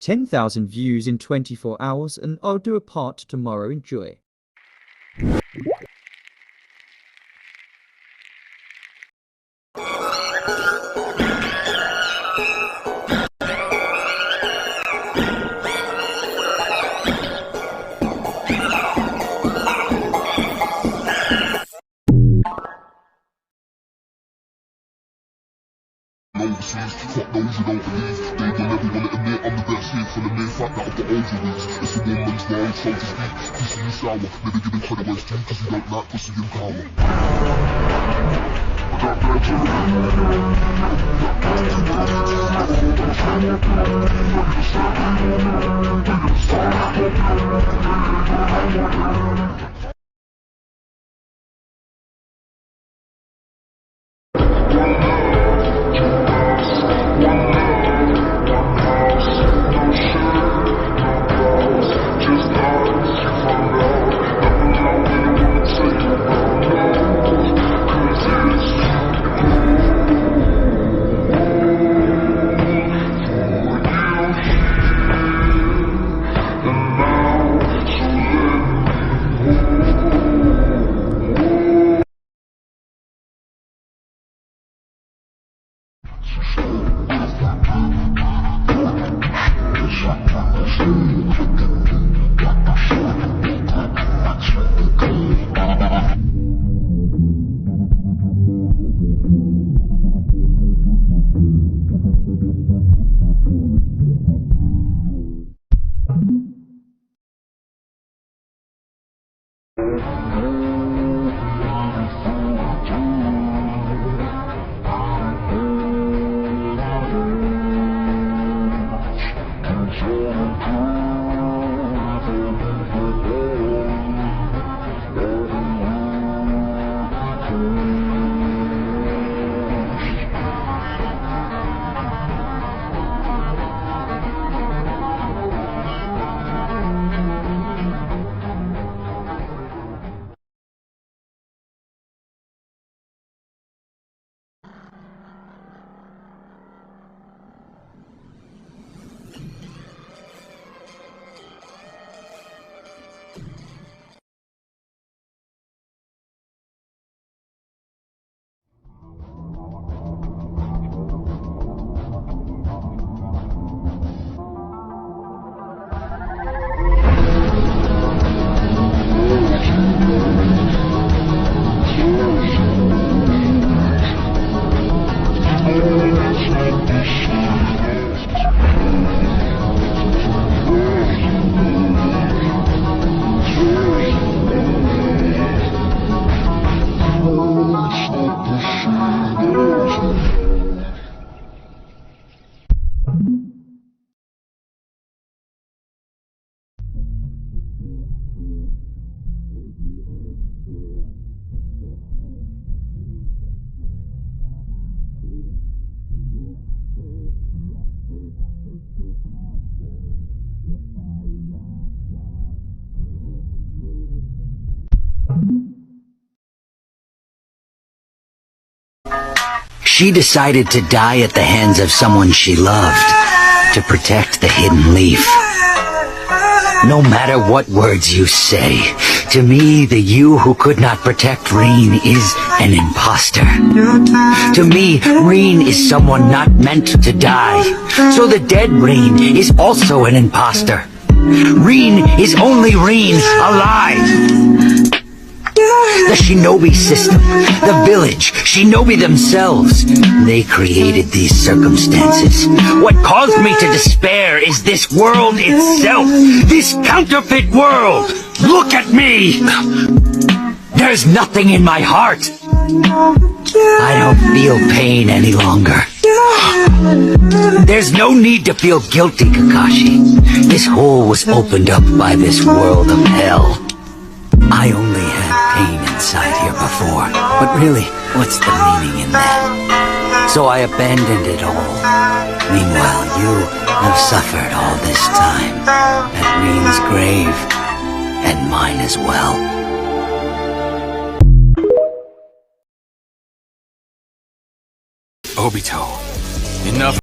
10,000 views in 24 hours, and I'll do a part tomorrow. Enjoy. Fuck those who don't believe. They will never wanna admit I'm the best here for the mere fact that I've got overreach. It's a woman's world, so to speak. Pussy is sour, never giving credit where it's due, cause you don't like pussy in power. She decided to die at the hands of someone she loved, to protect the hidden leaf. No matter what words you say, to me, the you who could not protect Reen is an imposter. To me, Reen is someone not meant to die. So the dead Reen is also an imposter. Reen is only Reen alive. The shinobi system, the village, shinobi themselves, they created these circumstances. What caused me to despair is this world itself, this counterfeit world. Look at me! There's nothing in my heart. I don't feel pain any longer. There's no need to feel guilty, Kakashi. This hole was opened up by this world of hell. I only had pain inside here before, but really, what's the meaning in that? So I abandoned it all. Meanwhile, you have suffered all this time at Reen's grave, and mine as well. Obito, enough.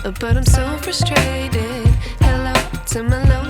but I'm so frustrated. Hello to my love.